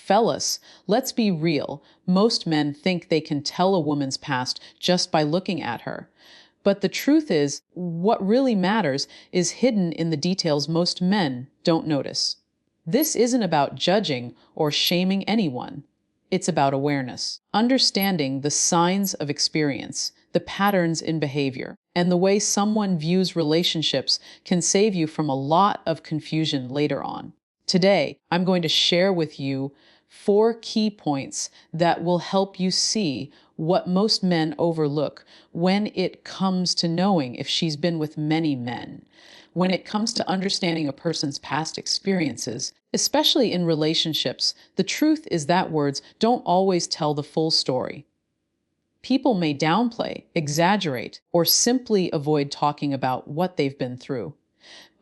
Fellas, let's be real. Most men think they can tell a woman's past just by looking at her. But the truth is, what really matters is hidden in the details most men don't notice. This isn't about judging or shaming anyone. It's about awareness, understanding the signs of experience, the patterns in behavior, and the way someone views relationships can save you from a lot of confusion later on. Today, I'm going to share with you 4 key points that will help you see what most men overlook when it comes to knowing if she's been with many men. When it comes to understanding a person's past experiences, especially in relationships, the truth is that words don't always tell the full story. People may downplay, exaggerate, or simply avoid talking about what they've been through.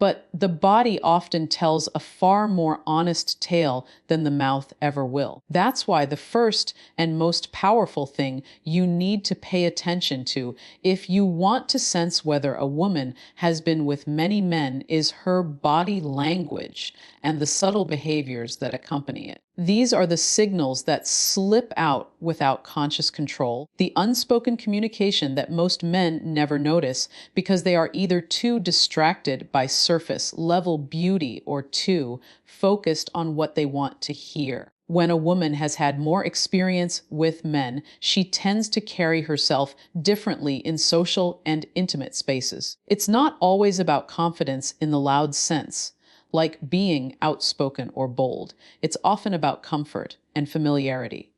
But the body often tells a far more honest tale than the mouth ever will. That's why the first and most powerful thing you need to pay attention to if you want to sense whether a woman has been with many men is her body language and the subtle behaviors that accompany it. These are the signals that slip out without conscious control, the unspoken communication that most men never notice because they are either too distracted by surface level beauty or too focused on what they want to hear. When a woman has had more experience with men, she tends to carry herself differently in social and intimate spaces. It's not always about confidence in the loud sense, like being outspoken or bold. It's often about comfort and familiarity.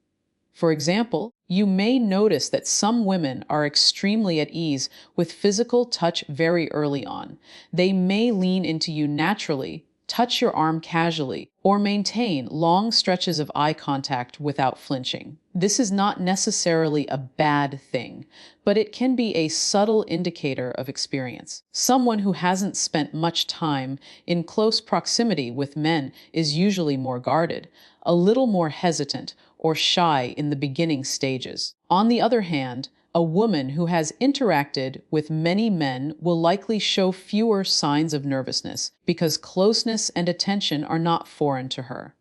For example, you may notice that some women are extremely at ease with physical touch very early on. They may lean into you naturally, touch your arm casually, or maintain long stretches of eye contact without flinching. This is not necessarily a bad thing, but it can be a subtle indicator of experience. Someone who hasn't spent much time in close proximity with men is usually more guarded, a little more hesitant, or shy in the beginning stages. On the other hand, a woman who has interacted with many men will likely show fewer signs of nervousness because closeness and attention are not foreign to her.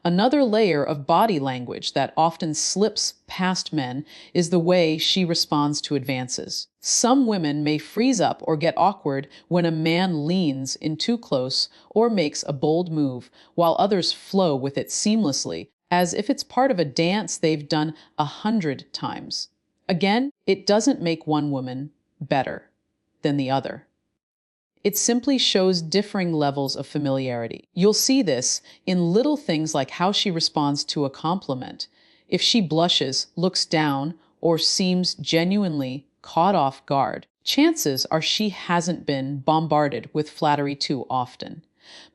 Another layer of body language that often slips past men is the way she responds to advances. Some women may freeze up or get awkward when a man leans in too close or makes a bold move, while others flow with it seamlessly, as if it's part of a dance they've done 100 times. Again, it doesn't make one woman better than the other. It simply shows differing levels of familiarity. You'll see this in little things like how she responds to a compliment. If she blushes, looks down, or seems genuinely caught off guard, chances are she hasn't been bombarded with flattery too often.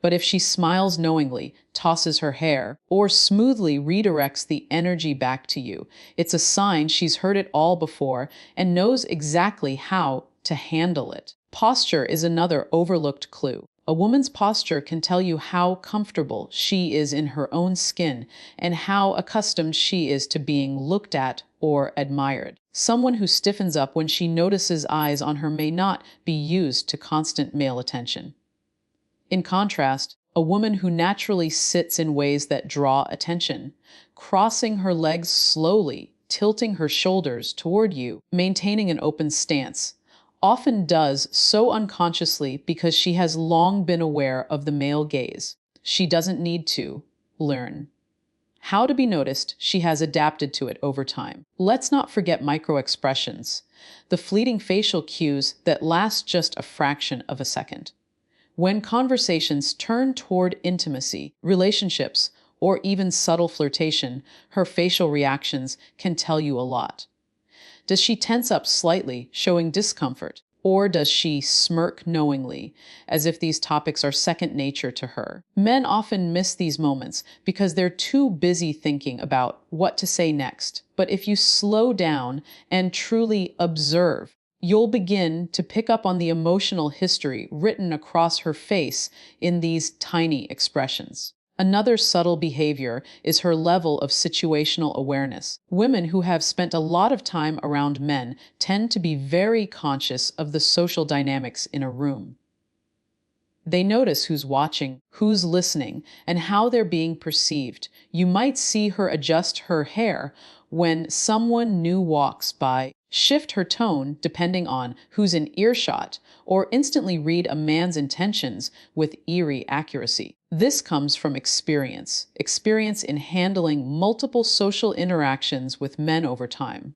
But if she smiles knowingly, tosses her hair, or smoothly redirects the energy back to you, it's a sign she's heard it all before and knows exactly how to handle it. Posture is another overlooked clue. A woman's posture can tell you how comfortable she is in her own skin and how accustomed she is to being looked at or admired. Someone who stiffens up when she notices eyes on her may not be used to constant male attention. In contrast, a woman who naturally sits in ways that draw attention, crossing her legs slowly, tilting her shoulders toward you, maintaining an open stance, often does so unconsciously because she has long been aware of the male gaze. She doesn't need to learn how to be noticed. She has adapted to it over time. Let's not forget microexpressions, the fleeting facial cues that last just a fraction of a second. When conversations turn toward intimacy, relationships, or even subtle flirtation, her facial reactions can tell you a lot. Does she tense up slightly, showing discomfort? Or does she smirk knowingly, as if these topics are second nature to her? Men often miss these moments because they're too busy thinking about what to say next. But if you slow down and truly observe, you'll begin to pick up on the emotional history written across her face in these tiny expressions. Another subtle behavior is her level of situational awareness. Women who have spent a lot of time around men tend to be very conscious of the social dynamics in a room. They notice who's watching, who's listening, and how they're being perceived. You might see her adjust her hair when someone new walks by, shift her tone depending on who's in earshot, or instantly read a man's intentions with eerie accuracy. This comes from experience in handling multiple social interactions with men over time.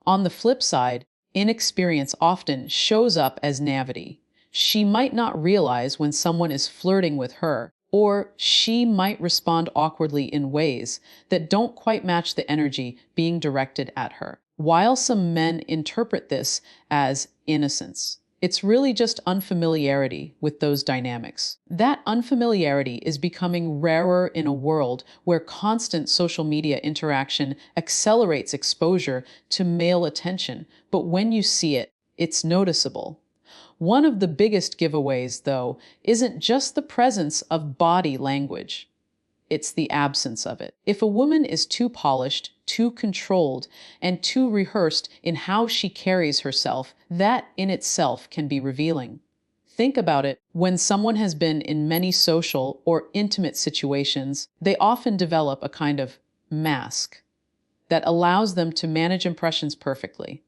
On the flip side, inexperience often shows up as naivety. She might not realize when someone is flirting with her, or she might respond awkwardly in ways that don't quite match the energy being directed at her. While some men interpret this as innocence, it's really just unfamiliarity with those dynamics. That unfamiliarity is becoming rarer in a world where constant social media interaction accelerates exposure to male attention, but when you see it, it's noticeable. One of the biggest giveaways, though, isn't just the presence of body language. It's the absence of it. If a woman is too polished, too controlled, and too rehearsed in how she carries herself, that in itself can be revealing. Think about it. When someone has been in many social or intimate situations, they often develop a kind of mask that allows them to manage impressions perfectly.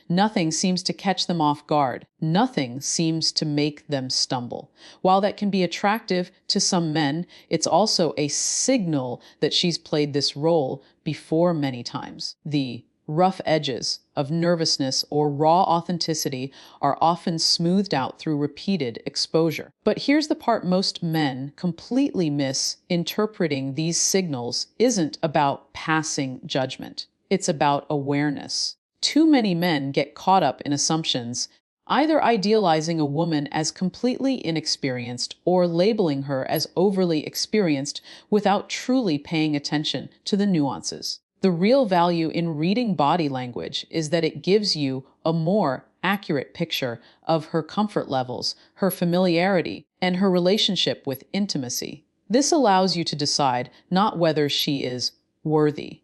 Nothing seems to catch them off guard. Nothing seems to make them stumble. While that can be attractive to some men, it's also a signal that she's played this role before many times. The rough edges of nervousness or raw authenticity are often smoothed out through repeated exposure. But here's the part most men completely miss: interpreting these signals isn't about passing judgment. It's about awareness. Too many men get caught up in assumptions, either idealizing a woman as completely inexperienced or labeling her as overly experienced without truly paying attention to the nuances. The real value in reading body language is that it gives you a more accurate picture of her comfort levels, her familiarity, and her relationship with intimacy. This allows you to decide not whether she is worthy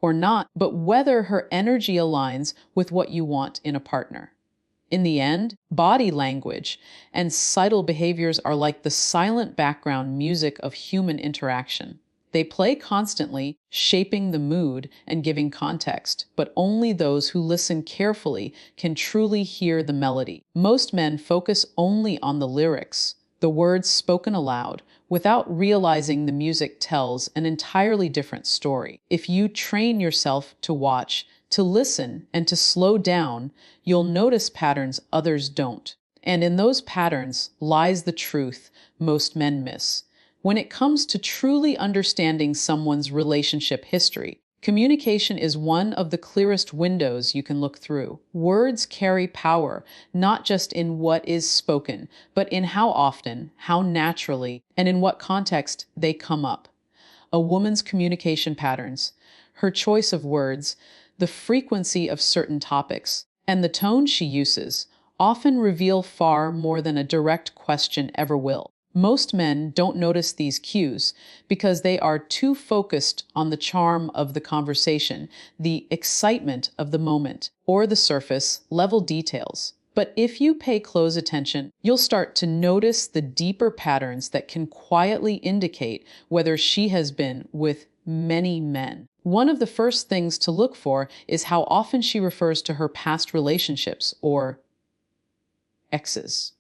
or not, but whether her energy aligns with what you want in a partner. In the end, body language and subtle behaviors are like the silent background music of human interaction. They play constantly, shaping the mood and giving context, but only those who listen carefully can truly hear the melody. Most men focus only on the lyrics, the words spoken aloud, without realizing the music tells an entirely different story. If you train yourself to watch, to listen, and to slow down, you'll notice patterns others don't. And in those patterns lies the truth most men miss. When it comes to truly understanding someone's relationship history, communication is one of the clearest windows you can look through. Words carry power, not just in what is spoken, but in how often, how naturally, and in what context they come up. A woman's communication patterns, her choice of words, the frequency of certain topics, and the tone she uses often reveal far more than a direct question ever will. Most men don't notice these cues because they are too focused on the charm of the conversation, the excitement of the moment, or the surface level details. But if you pay close attention, you'll start to notice the deeper patterns that can quietly indicate whether she has been with many men. One of the first things to look for is how often she refers to her past relationships or exes.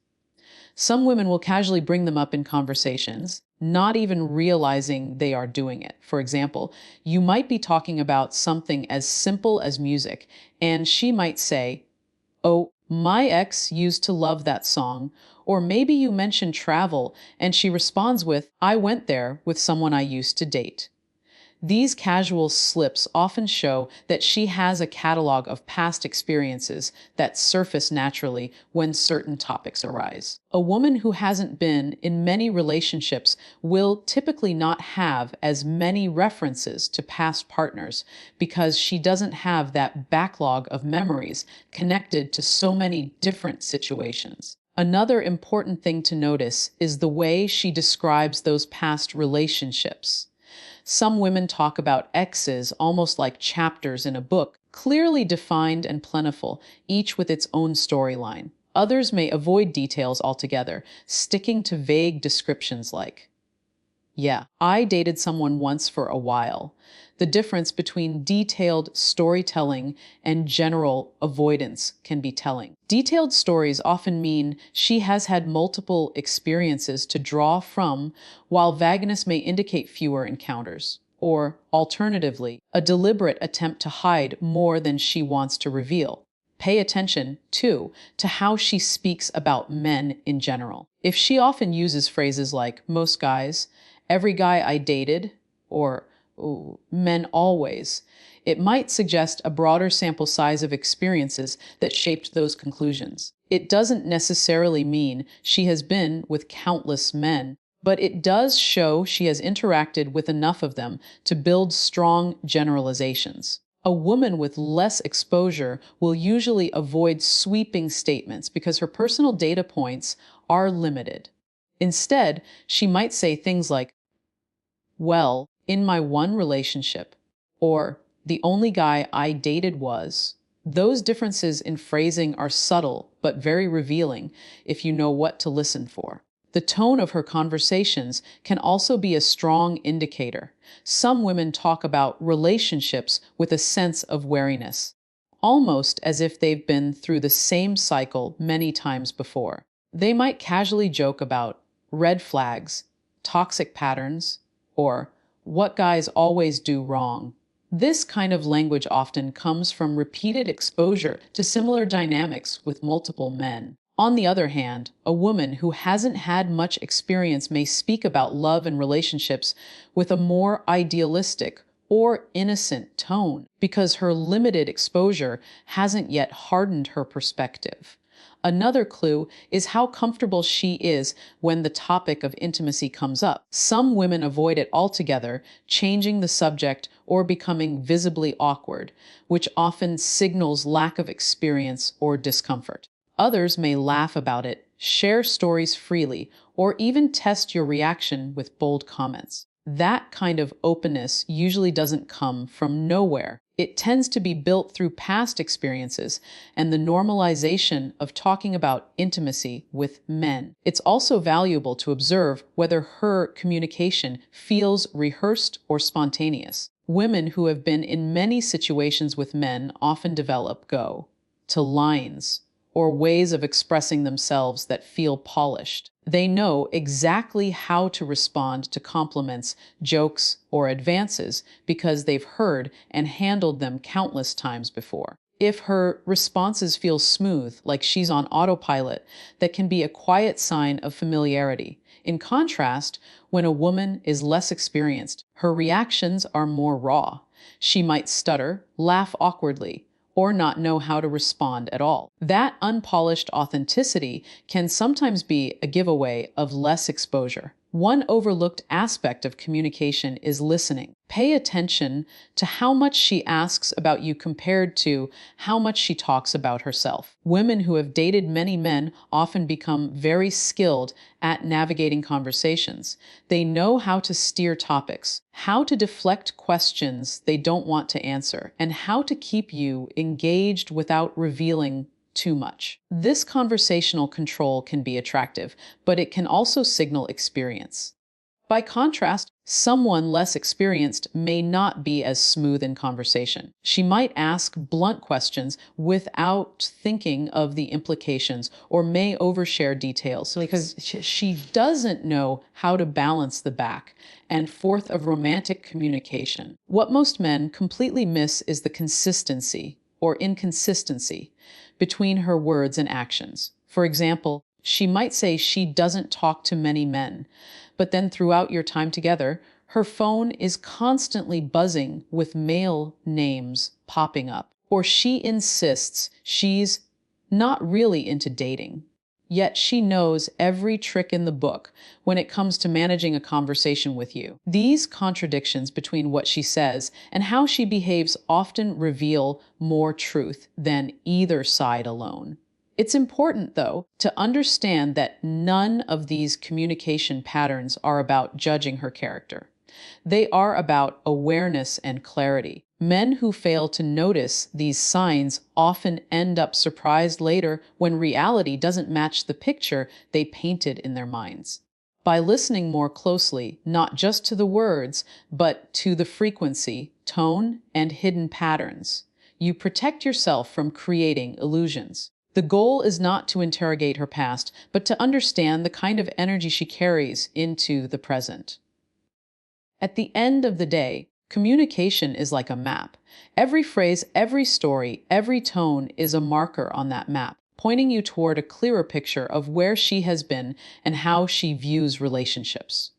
Some women will casually bring them up in conversations, not even realizing they are doing it. For example, you might be talking about something as simple as music, and she might say, "Oh, my ex used to love that song." Or maybe you mention travel, and she responds with, "I went there with someone I used to date." These casual slips often show that she has a catalog of past experiences that surface naturally when certain topics arise. A woman who hasn't been in many relationships will typically not have as many references to past partners because she doesn't have that backlog of memories connected to so many different situations. Another important thing to notice is the way she describes those past relationships. Some women talk about exes almost like chapters in a book, clearly defined and plentiful, each with its own storyline. Others may avoid details altogether, sticking to vague descriptions like, "Yeah, I dated someone once for a while." The difference between detailed storytelling and general avoidance can be telling. Detailed stories often mean she has had multiple experiences to draw from, while vagueness may indicate fewer encounters. Or, alternatively, a deliberate attempt to hide more than she wants to reveal. Pay attention, too, to how she speaks about men in general. If she often uses phrases like most guys, every guy I dated, or "Ooh, men always," it might suggest a broader sample size of experiences that shaped those conclusions. It doesn't necessarily mean she has been with countless men, but it does show she has interacted with enough of them to build strong generalizations. A woman with less exposure will usually avoid sweeping statements because her personal data points are limited. Instead, she might say things like, "Well, in my one relationship," or "the only guy I dated was." Those differences in phrasing are subtle but very revealing if you know what to listen for. The tone of her conversations can also be a strong indicator. Some women talk about relationships with a sense of wariness, almost as if they've been through the same cycle many times before. They might casually joke about red flags, toxic patterns, or what guys always do wrong. This kind of language often comes from repeated exposure to similar dynamics with multiple men. On the other hand, a woman who hasn't had much experience may speak about love and relationships with a more idealistic or innocent tone because her limited exposure hasn't yet hardened her perspective. Another clue is how comfortable she is when the topic of intimacy comes up. Some women avoid it altogether, changing the subject or becoming visibly awkward, which often signals lack of experience or discomfort. Others may laugh about it, share stories freely, or even test your reaction with bold comments. That kind of openness usually doesn't come from nowhere. It tends to be built through past experiences and the normalization of talking about intimacy with men. It's also valuable to observe whether her communication feels rehearsed or spontaneous. Women who have been in many situations with men often develop go-to lines or ways of expressing themselves that feel polished. They know exactly how to respond to compliments, jokes, or advances because they've heard and handled them countless times before. If her responses feel smooth, like she's on autopilot, that can be a quiet sign of familiarity. In contrast, when a woman is less experienced, her reactions are more raw. She might stutter, laugh awkwardly, or not know how to respond at all. That unpolished authenticity can sometimes be a giveaway of less exposure. One overlooked aspect of communication is listening. Pay attention to how much she asks about you compared to how much she talks about herself. Women who have dated many men often become very skilled at navigating conversations. They know how to steer topics, how to deflect questions they don't want to answer, and how to keep you engaged without revealing too much. This conversational control can be attractive, but it can also signal experience. By contrast, someone less experienced may not be as smooth in conversation. She might ask blunt questions without thinking of the implications or may overshare details because she doesn't know how to balance the back and forth of romantic communication. What most men completely miss is the consistency or inconsistency between her words and actions. For example, she might say she doesn't talk to many men, but then throughout your time together, her phone is constantly buzzing with male names popping up. Or she insists she's not really into dating, yet she knows every trick in the book when it comes to managing a conversation with you. These contradictions between what she says and how she behaves often reveal more truth than either side alone. It's important, though, to understand that none of these communication patterns are about judging her character. They are about awareness and clarity. Men who fail to notice these signs often end up surprised later when reality doesn't match the picture they painted in their minds. By listening more closely, not just to the words, but to the frequency, tone, and hidden patterns, you protect yourself from creating illusions. The goal is not to interrogate her past, but to understand the kind of energy she carries into the present. At the end of the day, communication is like a map. Every phrase, every story, every tone is a marker on that map, pointing you toward a clearer picture of where she has been and how she views relationships.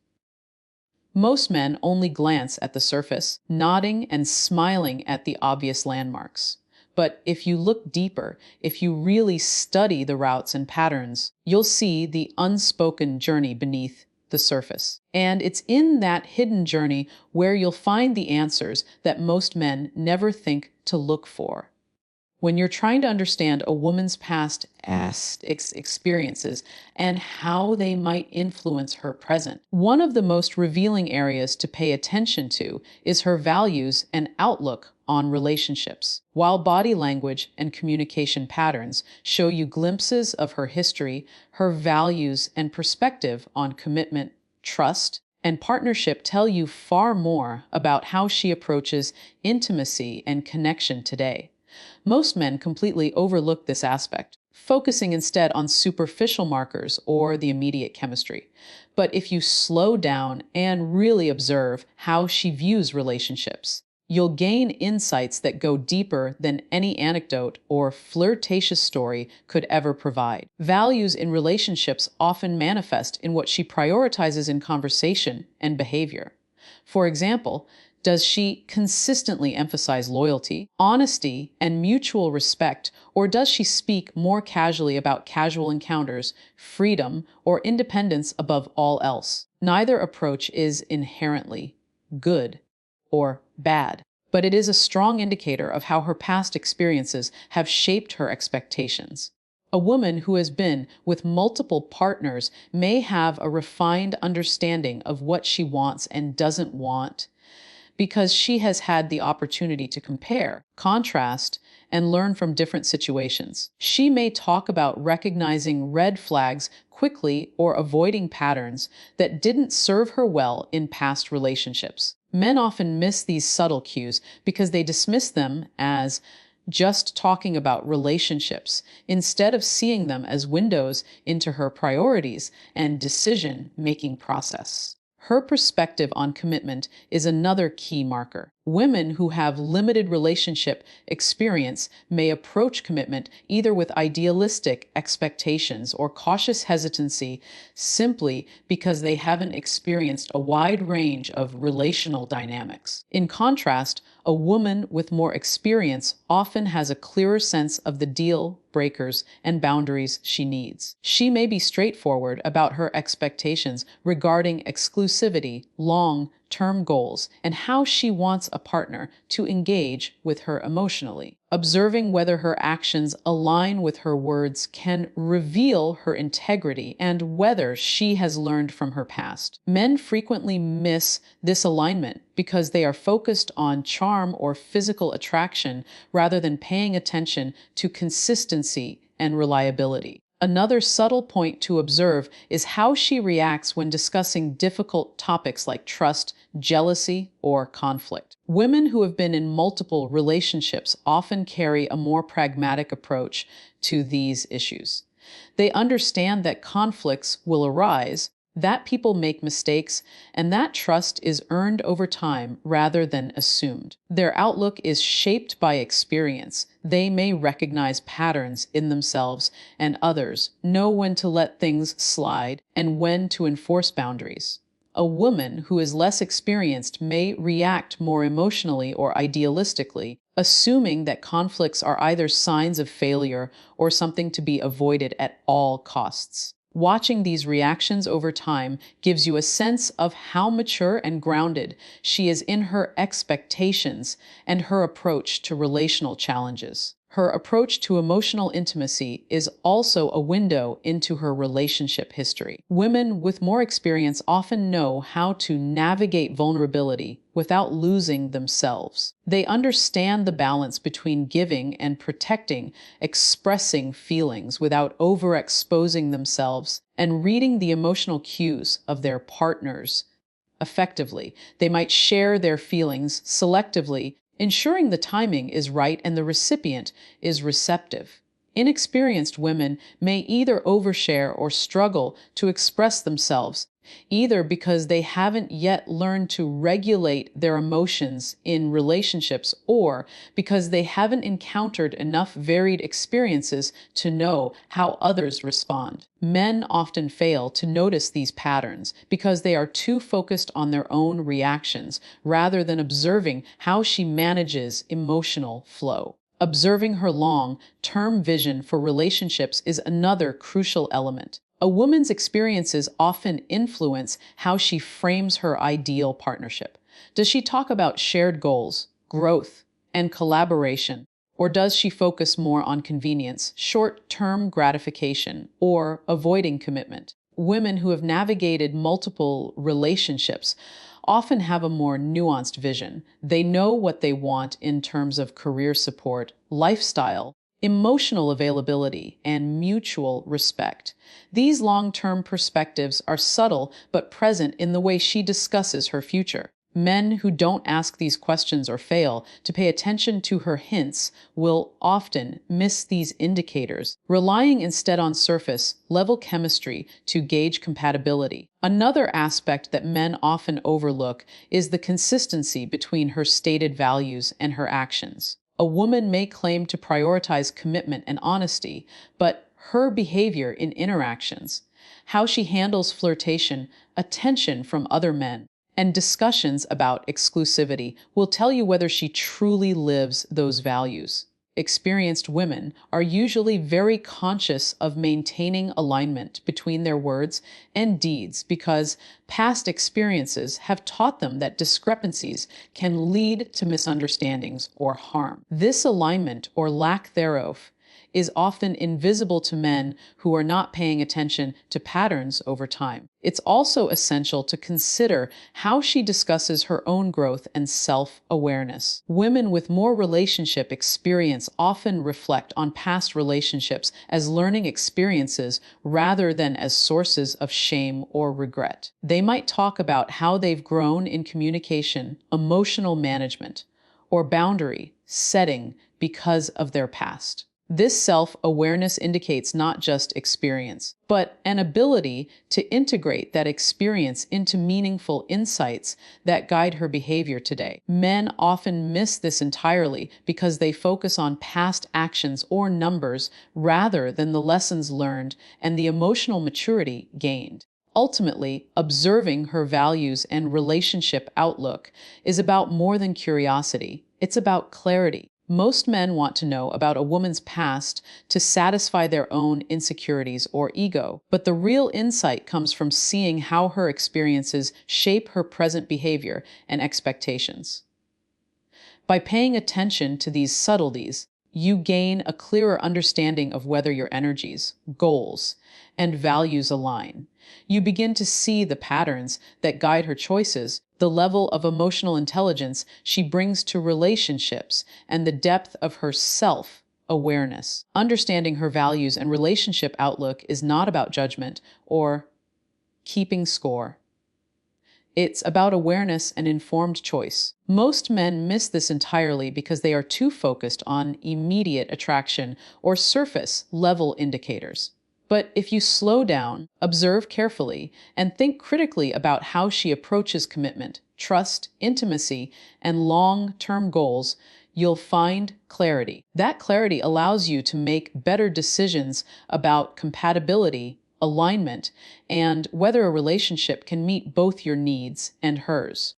Most men only glance at the surface, nodding and smiling at the obvious landmarks. But if you look deeper, if you really study the routes and patterns, you'll see the unspoken journey beneath the surface. And it's in that hidden journey where you'll find the answers that most men never think to look for. When you're trying to understand a woman's past experiences and how they might influence her present, one of the most revealing areas to pay attention to is her values and outlook on relationships. While body language and communication patterns show you glimpses of her history, her values and perspective on commitment, trust, and partnership tell you far more about how she approaches intimacy and connection today. Most men completely overlook this aspect, focusing instead on superficial markers or the immediate chemistry. But if you slow down and really observe how she views relationships, you'll gain insights that go deeper than any anecdote or flirtatious story could ever provide. Values in relationships often manifest in what she prioritizes in conversation and behavior. For example, does she consistently emphasize loyalty, honesty, and mutual respect, or does she speak more casually about casual encounters, freedom, or independence above all else? Neither approach is inherently good or bad, but it is a strong indicator of how her past experiences have shaped her expectations. A woman who has been with multiple partners may have a refined understanding of what she wants and doesn't want, because she has had the opportunity to compare, contrast, and learn from different situations. She may talk about recognizing red flags quickly or avoiding patterns that didn't serve her well in past relationships. Men often miss these subtle cues because they dismiss them as just talking about relationships, instead of seeing them as windows into her priorities and decision-making process. Her perspective on commitment is another key marker. Women who have limited relationship experience may approach commitment either with idealistic expectations or cautious hesitancy simply because they haven't experienced a wide range of relational dynamics. In contrast, a woman with more experience often has a clearer sense of the deal breakers and boundaries she needs. She may be straightforward about her expectations regarding exclusivity, long-term goals, and how she wants a partner to engage with her emotionally. Observing whether her actions align with her words can reveal her integrity and whether she has learned from her past. Men frequently miss this alignment because they are focused on charm or physical attraction rather than paying attention to consistency and reliability. Another subtle point to observe is how she reacts when discussing difficult topics like trust, jealousy, or conflict. Women who have been in multiple relationships often carry a more pragmatic approach to these issues. They understand that conflicts will arise, that people make mistakes, and that trust is earned over time rather than assumed. Their outlook is shaped by experience. They may recognize patterns in themselves and others, know when to let things slide and when to enforce boundaries. A woman who is less experienced may react more emotionally or idealistically, assuming that conflicts are either signs of failure or something to be avoided at all costs. Watching these reactions over time gives you a sense of how mature and grounded she is in her expectations and her approach to relational challenges. Her approach to emotional intimacy is also a window into her relationship history. Women with more experience often know how to navigate vulnerability without losing themselves. They understand the balance between giving and protecting, expressing feelings without overexposing themselves, and reading the emotional cues of their partners effectively. They might share their feelings selectively, ensuring the timing is right and the recipient is receptive. Inexperienced women may either overshare or struggle to express themselves, either because they haven't yet learned to regulate their emotions in relationships or because they haven't encountered enough varied experiences to know how others respond. Men often fail to notice these patterns because they are too focused on their own reactions rather than observing how she manages emotional flow. Observing her long-term vision for relationships is another crucial element. A woman's experiences often influence how she frames her ideal partnership. Does she talk about shared goals, growth, and collaboration? Or does she focus more on convenience, short-term gratification, or avoiding commitment? Women who have navigated multiple relationships often have a more nuanced vision. They know what they want in terms of career support, lifestyle, emotional availability, and mutual respect. These long-term perspectives are subtle but present in the way she discusses her future. Men who don't ask these questions or fail to pay attention to her hints will often miss these indicators, relying instead on surface-level chemistry to gauge compatibility. Another aspect that men often overlook is the consistency between her stated values and her actions. A woman may claim to prioritize commitment and honesty, but her behavior in interactions, how she handles flirtation, attention from other men, and discussions about exclusivity will tell you whether she truly lives those values. Experienced women are usually very conscious of maintaining alignment between their words and deeds because past experiences have taught them that discrepancies can lead to misunderstandings or harm. This alignment, or lack thereof, is often invisible to men who are not paying attention to patterns over time. It's also essential to consider how she discusses her own growth and self-awareness. Women with more relationship experience often reflect on past relationships as learning experiences rather than as sources of shame or regret. They might talk about how they've grown in communication, emotional management, or boundary setting because of their past. This self-awareness indicates not just experience, but an ability to integrate that experience into meaningful insights that guide her behavior today. Men often miss this entirely because they focus on past actions or numbers rather than the lessons learned and the emotional maturity gained. Ultimately, observing her values and relationship outlook is about more than curiosity. It's about clarity. Most men want to know about a woman's past to satisfy their own insecurities or ego, but the real insight comes from seeing how her experiences shape her present behavior and expectations. By paying attention to these subtleties, you gain a clearer understanding of whether your energies, goals, and values align. You begin to see the patterns that guide her choices, the level of emotional intelligence she brings to relationships, and the depth of her self-awareness. Understanding her values and relationship outlook is not about judgment or keeping score. It's about awareness and informed choice. Most men miss this entirely because they are too focused on immediate attraction or surface-level indicators. But if you slow down, observe carefully, and think critically about how she approaches commitment, trust, intimacy, and long-term goals, you'll find clarity. That clarity allows you to make better decisions about compatibility, alignment, and whether a relationship can meet both your needs and hers.